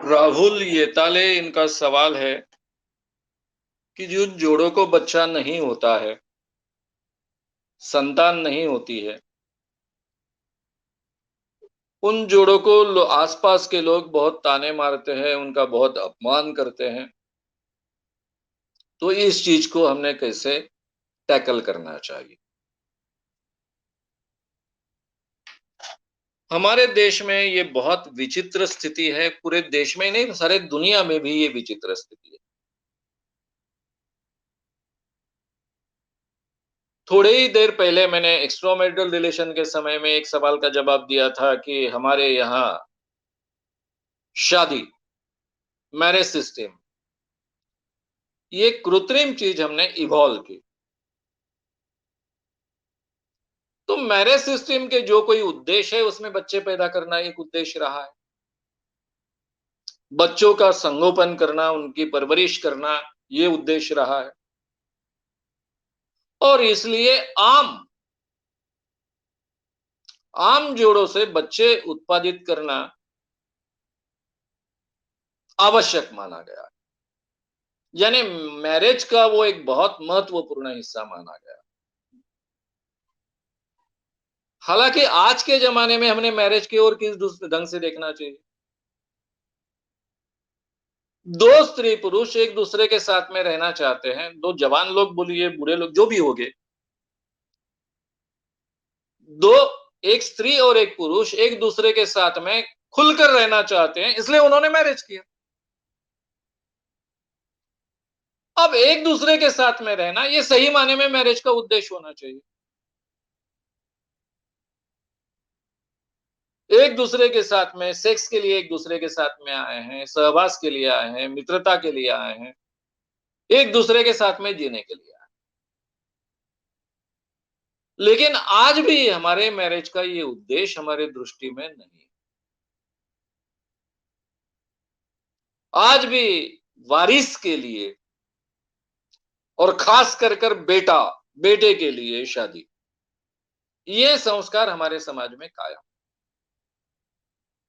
राहुल येताले इनका सवाल है कि जिन जोड़ों को बच्चा नहीं होता है, संतान नहीं होती है, उन जोड़ों को आसपास के लोग बहुत ताने मारते हैं, उनका बहुत अपमान करते हैं। तो इस चीज को हमने कैसे टैकल करना चाहिए? हमारे देश में ये बहुत विचित्र स्थिति है, पूरे देश में ही नहीं, सारे दुनिया में भी ये विचित्र स्थिति है। थोड़े ही देर पहले मैंने एक्स्ट्रामैरिटल रिलेशन के समय में एक सवाल का जवाब दिया था कि हमारे यहाँ शादी, मैरिज सिस्टम, ये कृत्रिम चीज हमने इवॉल्व की। तो मैरिज सिस्टम के जो कोई उद्देश्य है, उसमें बच्चे पैदा करना एक उद्देश्य रहा है। बच्चों का संगोपन करना, उनकी परवरिश करना, ये उद्देश्य रहा है। और इसलिए आम जोड़ों से बच्चे उत्पादित करना आवश्यक माना गया है। यानी मैरिज का वो एक बहुत महत्वपूर्ण हिस्सा माना गया। हालांकि आज के जमाने में हमने मैरिज की ओर किस ढंग से देखना चाहिए? दो स्त्री पुरुष एक दूसरे के साथ में रहना चाहते हैं, दो जवान लोग बोलिए, बूढ़े लोग जो भी होंगे, दो एक स्त्री और एक पुरुष एक दूसरे के साथ में खुलकर रहना चाहते हैं, इसलिए उन्होंने मैरिज किया। अब एक दूसरे के साथ में रहना, ये सही माने में मैरिज का उद्देश्य होना चाहिए। एक दूसरे के साथ में सेक्स के लिए एक दूसरे के साथ में आए हैं, सहवास के लिए आए हैं, मित्रता के लिए आए हैं, एक दूसरे के साथ में जीने के लिए आए हैं। लेकिन आज भी हमारे मैरिज का ये उद्देश्य हमारे दृष्टि में नहीं है। आज भी वारिस के लिए और खास कर कर बेटे के लिए शादी, ये संस्कार हमारे समाज में कायम।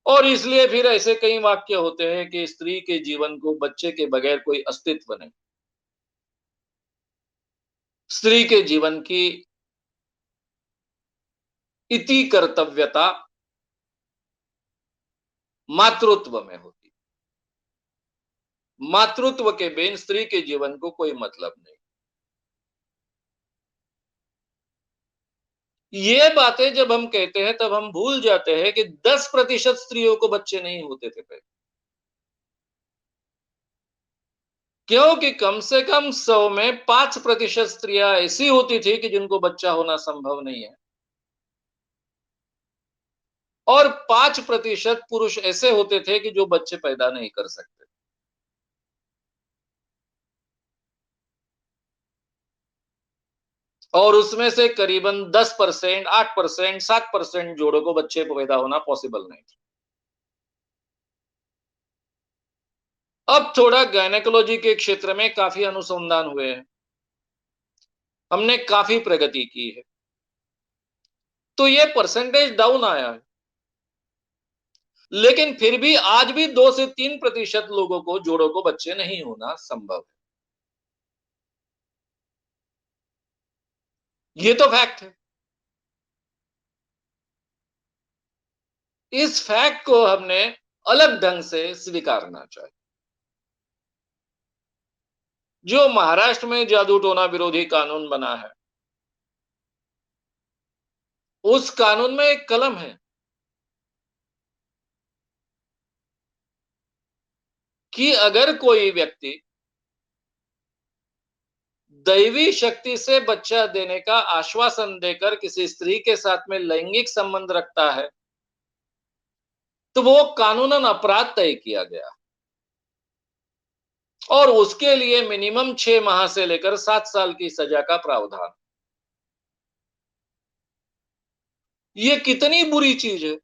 और इसलिए फिर ऐसे कई वाक्य होते हैं कि स्त्री के जीवन को बच्चे के बगैर कोई अस्तित्व नहीं। स्त्री के जीवन की इति कर्तव्यता मातृत्व में होती। मातृत्व के बिन स्त्री के जीवन को कोई मतलब नहीं। ये बातें जब हम कहते हैं तब हम भूल जाते हैं कि 10% स्त्रियों को बच्चे नहीं होते थे पहले। क्योंकि कम से कम 100 में 5% स्त्रियां ऐसी होती थी कि जिनको बच्चा होना संभव नहीं है, और 5% पुरुष ऐसे होते थे कि जो बच्चे पैदा नहीं कर सकते। और उसमें से करीबन 10%, 8%, 7% जोड़ों को बच्चे पैदा होना पॉसिबल नहीं था। अब थोड़ा गायनेकोलॉजी के क्षेत्र में काफी अनुसंधान हुए हैं, हमने काफी प्रगति की है, तो ये परसेंटेज डाउन आया है। लेकिन फिर भी आज भी 2 से 3% लोगों को, जोड़ों को बच्चे नहीं होना संभव है। ये तो फैक्ट है। इस फैक्ट को हमने अलग ढंग से स्वीकारना चाहिए। जो महाराष्ट्र में जादू टोना विरोधी कानून बना है, उस कानून में एक कलम है कि अगर कोई व्यक्ति दैवी शक्ति से बच्चा देने का आश्वासन देकर किसी स्त्री के साथ में लैंगिक संबंध रखता है, तो वो कानूनन अपराध तय किया गया, और उसके लिए मिनिमम 6 माह से लेकर 7 साल की सजा का प्रावधान। ये कितनी बुरी चीज है।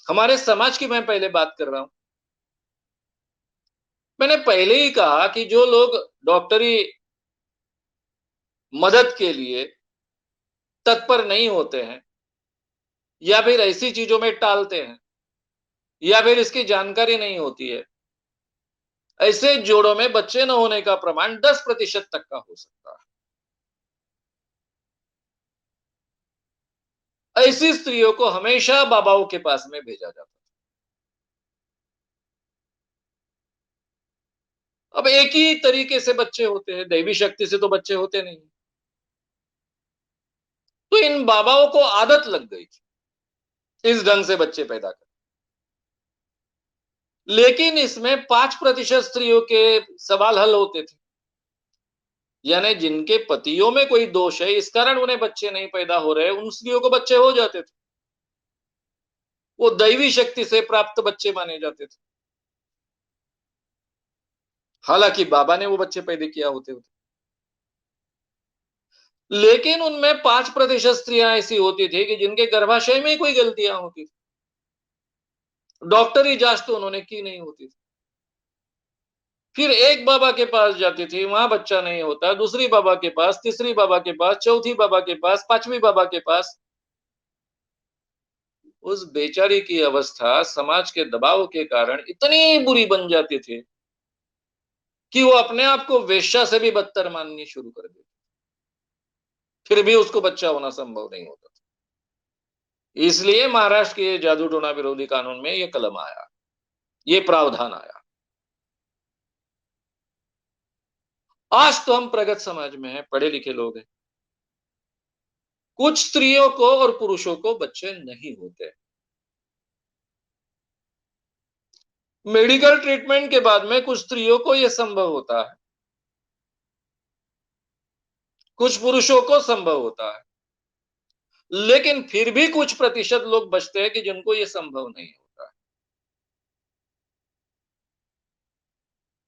हमारे समाज की मैं पहले बात कर रहा हूं। मैंने पहले ही कहा कि जो लोग डॉक्टरी मदद के लिए तत्पर नहीं होते हैं या फिर ऐसी चीजों में टालते हैं, या फिर इसकी जानकारी नहीं होती है, ऐसे जोड़ों में बच्चे न होने का प्रमाण 10% तक का हो सकता है। ऐसी स्त्रियों को हमेशा बाबाओं के पास में भेजा जाता है। अब एक ही तरीके से बच्चे होते हैं, दैवी शक्ति से तो बच्चे होते नहीं। तो इन बाबाओं को आदत लग गई थी इस ढंग से बच्चे पैदा कर। लेकिन इसमें 5% स्त्रियों के सवाल हल होते थे, यानी जिनके पतियों में कोई दोष है, इस कारण उन्हें बच्चे नहीं पैदा हो रहे, उन स्त्रियों को बच्चे हो जाते थे। वो दैवी शक्ति से प्राप्त बच्चे माने जाते थे, हालांकि बाबा ने वो बच्चे पैदा किया होते। लेकिन उनमें 5% स्त्रियां ऐसी होती थी कि जिनके गर्भाशय में ही कोई गलतियां होती थी, डॉक्टरी जांच तो उन्होंने की नहीं होती थी। फिर एक बाबा के पास जाती थी, वहां बच्चा नहीं होता, दूसरी बाबा के पास, तीसरी बाबा के पास, चौथी बाबा के पास, पांचवी बाबा के पास। उस बेचारी की अवस्था समाज के दबाव के कारण इतनी बुरी बन जाती थी कि वो अपने आप को वेश्या से भी बदतर माननी शुरू कर देती। फिर भी उसको बच्चा होना संभव नहीं होता था। इसलिए महाराष्ट्र के जादू टोना विरोधी कानून में ये कलम आया, ये प्रावधान आया। आज तो हम प्रगत समाज में हैं, पढ़े लिखे लोग हैं। कुछ स्त्रियों को और पुरुषों को बच्चे नहीं होते। मेडिकल ट्रीटमेंट के बाद में कुछ स्त्रियों को यह संभव होता है, कुछ पुरुषों को संभव होता है, लेकिन फिर भी कुछ प्रतिशत लोग बचते हैं कि जिनको यह संभव नहीं होता है।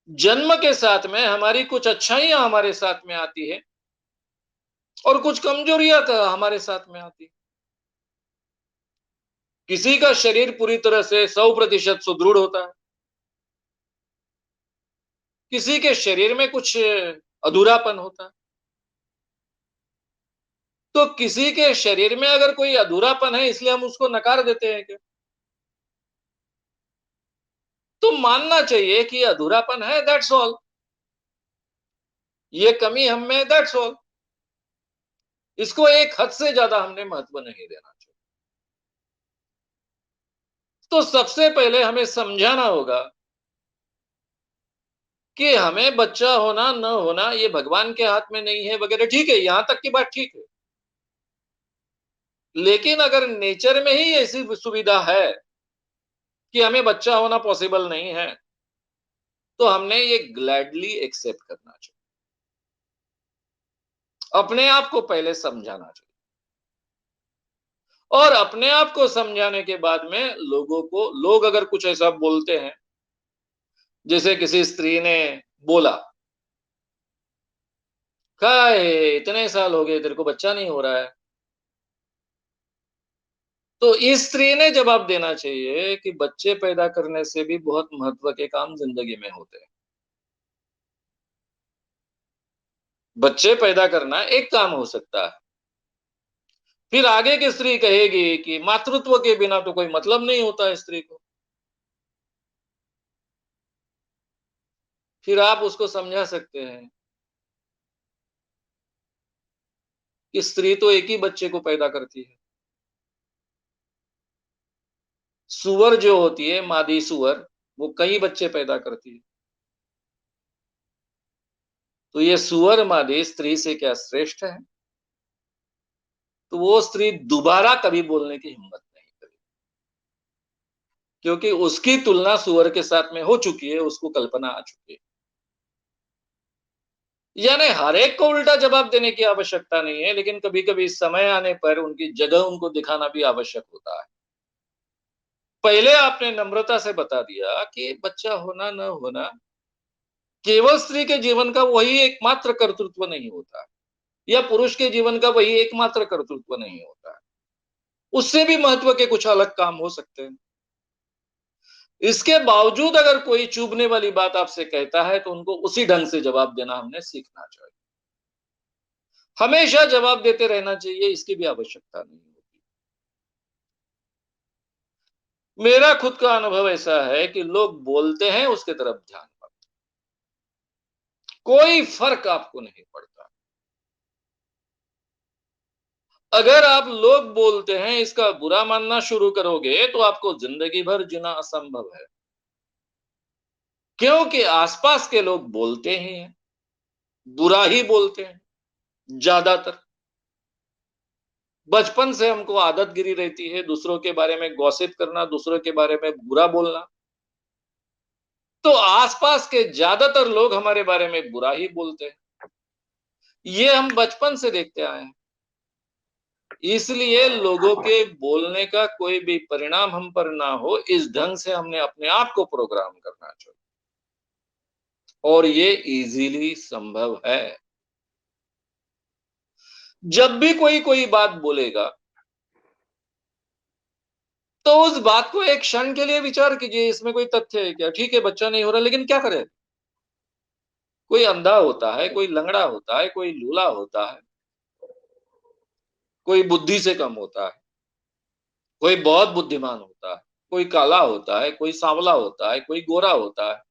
जन्म के साथ में हमारी कुछ अच्छाइयां हमारे साथ में आती है और कुछ कमजोरियां हमारे साथ में आती है। किसी का शरीर पूरी तरह से 100% सुदृढ़ होता है, किसी के शरीर में कुछ अधूरापन होता है। तो किसी के शरीर में अगर कोई अधूरापन है इसलिए हम उसको नकार देते हैं क्या? तो मानना चाहिए कि अधूरापन है, दैट्स ऑल। ये कमी हम में, दैट्स ऑल। इसको एक हद से ज्यादा हमने महत्व नहीं देना चाहिए। तो सबसे पहले हमें समझाना होगा कि हमें बच्चा होना न होना ये भगवान के हाथ में नहीं है वगैरह, ठीक है, यहां तक की बात ठीक है। लेकिन अगर नेचर में ही ऐसी सुविधा है कि हमें बच्चा होना पॉसिबल नहीं है, तो हमने ये ग्लैडली एक्सेप्ट करना चाहिए। अपने आप को पहले समझाना चाहिए और अपने आप को समझाने के बाद में लोग अगर कुछ ऐसा बोलते हैं, जैसे किसी स्त्री ने बोला, क्या है इतने साल हो गए तेरे को बच्चा नहीं हो रहा है, तो इस स्त्री ने जवाब देना चाहिए कि बच्चे पैदा करने से भी बहुत महत्व के काम जिंदगी में होते हैं। बच्चे पैदा करना एक काम हो सकता है। फिर आगे की स्त्री कहेगी कि मातृत्व के बिना तो कोई मतलब नहीं होता है स्त्री को। फिर आप उसको समझा सकते हैं कि स्त्री तो एक ही बच्चे को पैदा करती है। सुअर जो होती है, मादी सुअर, वो कई बच्चे पैदा करती है। तो ये सुअर मादी स्त्री से क्या श्रेष्ठ है? तो वो स्त्री दोबारा कभी बोलने की हिम्मत नहीं करेगी, क्योंकि उसकी तुलना सुअर के साथ में हो चुकी है, उसको कल्पना आ चुकी है। यानी हर एक को उल्टा जवाब देने की आवश्यकता नहीं है, लेकिन कभी-कभी समय आने पर उनकी जगह उनको दिखाना भी आवश्यक होता है। पहले आपने नम्रता से बता दिया कि बच्चा होना न होना केवल स्त्री के जीवन का वही एकमात्र कर्तृत्व नहीं होता, या पुरुष के जीवन का वही एकमात्र कर्तृत्व नहीं होता। उससे भी महत्व के कुछ अलग काम हो सकते हैं। इसके बावजूद अगर कोई चुभने वाली बात आपसे कहता है तो उनको उसी ढंग से जवाब देना हमने सीखना चाहिए। हमेशा जवाब देते रहना चाहिए इसकी भी आवश्यकता नहीं होती। मेरा खुद का अनुभव ऐसा है कि लोग बोलते हैं, उसके तरफ ध्यान मत, कोई फर्क आपको नहीं पड़ता। अगर आप लोग बोलते हैं इसका बुरा मानना शुरू करोगे तो आपको जिंदगी भर जीना असंभव है, क्योंकि आसपास के लोग बोलते ही हैं, बुरा ही बोलते हैं ज्यादातर। बचपन से हमको आदत गिरी रहती है दूसरों के बारे में गॉसिप करना, दूसरों के बारे में बुरा बोलना। तो आसपास के ज्यादातर लोग हमारे बारे में बुरा ही बोलते हैं। ये हम बचपन से देखते आए हैं। इसलिए लोगों के बोलने का कोई भी परिणाम हम पर ना हो, इस ढंग से हमने अपने आप को प्रोग्राम करना चाहिए, और ये इजीली संभव है। जब भी कोई बात बोलेगा तो उस बात को एक क्षण के लिए विचार कीजिए, इसमें कोई तथ्य है क्या? ठीक है, बच्चा नहीं हो रहा, लेकिन क्या करे? कोई अंधा होता है, कोई लंगड़ा होता है, कोई लूला होता है, कोई बुद्धि से कम होता है, कोई बहुत बुद्धिमान होता है, कोई काला होता है, कोई सांवला होता है, कोई गोरा होता है।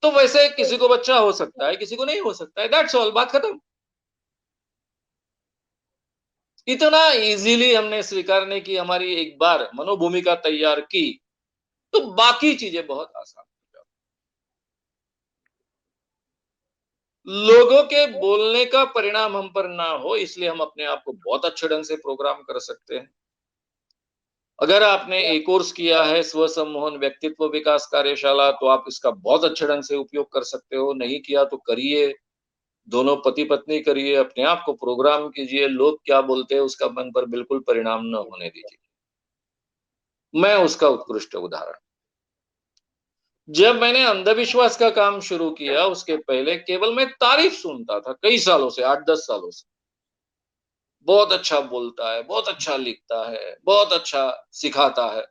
तो वैसे किसी को बच्चा हो सकता है, किसी को नहीं हो सकता है, दैट्स ऑल, बात खत्म। इतना इजीली हमने स्वीकारने की हमारी एक बार मनोभूमिका तैयार की, तो बाकी चीजें बहुत आसान हो जाती। लोगों के बोलने का परिणाम हम पर ना हो, इसलिए हम अपने आप को बहुत अच्छे ढंग से प्रोग्राम कर सकते हैं। अगर आपने एक कोर्स किया है स्व सम्मोहन व्यक्तित्व विकास कार्यशाला, तो आप इसका बहुत अच्छे ढंग से उपयोग कर सकते हो। नहीं किया तो करिए, दोनों पति पत्नी करिए, अपने आप को प्रोग्राम कीजिए। लोग क्या बोलते हैं उसका मन पर बिल्कुल परिणाम न होने दीजिए। मैं उसका उत्कृष्ट उदाहरण। जब मैंने अंधविश्वास का काम शुरू किया, उसके पहले केवल मैं तारीफ सुनता था कई सालों से, 8-10 सालों से। बहुत अच्छा बोलता है, बहुत अच्छा लिखता है, बहुत अच्छा सिखाता है।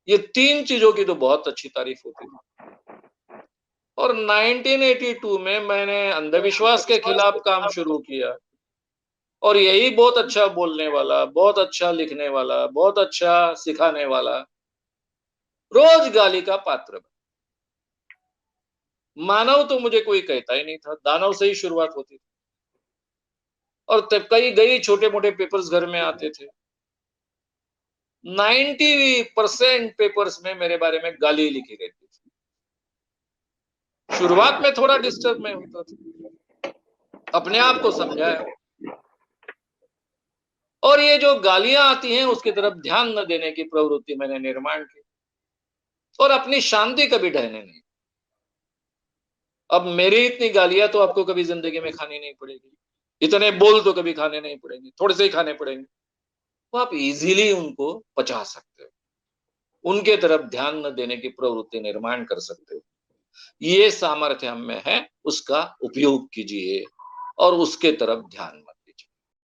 ये 3 चीजों की तो बहुत अच्छी तारीफ होती थी। और 1982 में मैंने अंधविश्वास के खिलाफ काम शुरू किया, और यही बहुत अच्छा बोलने वाला, बहुत अच्छा लिखने वाला, बहुत अच्छा सिखाने वाला रोज गाली का पात्र बना। मानव तो मुझे कोई कहता ही नहीं था, दानव से ही शुरुआत होती थी। और तब कई छोटे-मोटे पेपर्स घर में आते थे। 90% पेपर्स में मेरे बारे में गाली लिखी रहती थी। शुरुआत में थोड़ा डिस्टर्ब मैं होता था, अपने आप को समझाया। और ये जो गालियां आती हैं उसकी तरफ ध्यान न देने की प्रवृत्ति मैंने निर्माण की, और अपनी शांति कभी ढहने नहीं। अब मेरी इतनी गालियां तो आपको कभी जिंदगी में खानी नहीं पड़ेगी, इतने बोल तो कभी खाने नहीं पड़ेंगे, थोड़े से ही खाने पड़ेंगे। तो आप इजीली उनको पचा सकते हो, उनके तरफ ध्यान न देने की प्रवृत्ति निर्माण कर सकते हो। ये सामर्थ्य हम में है, उसका उपयोग कीजिए और उसके तरफ ध्यान मत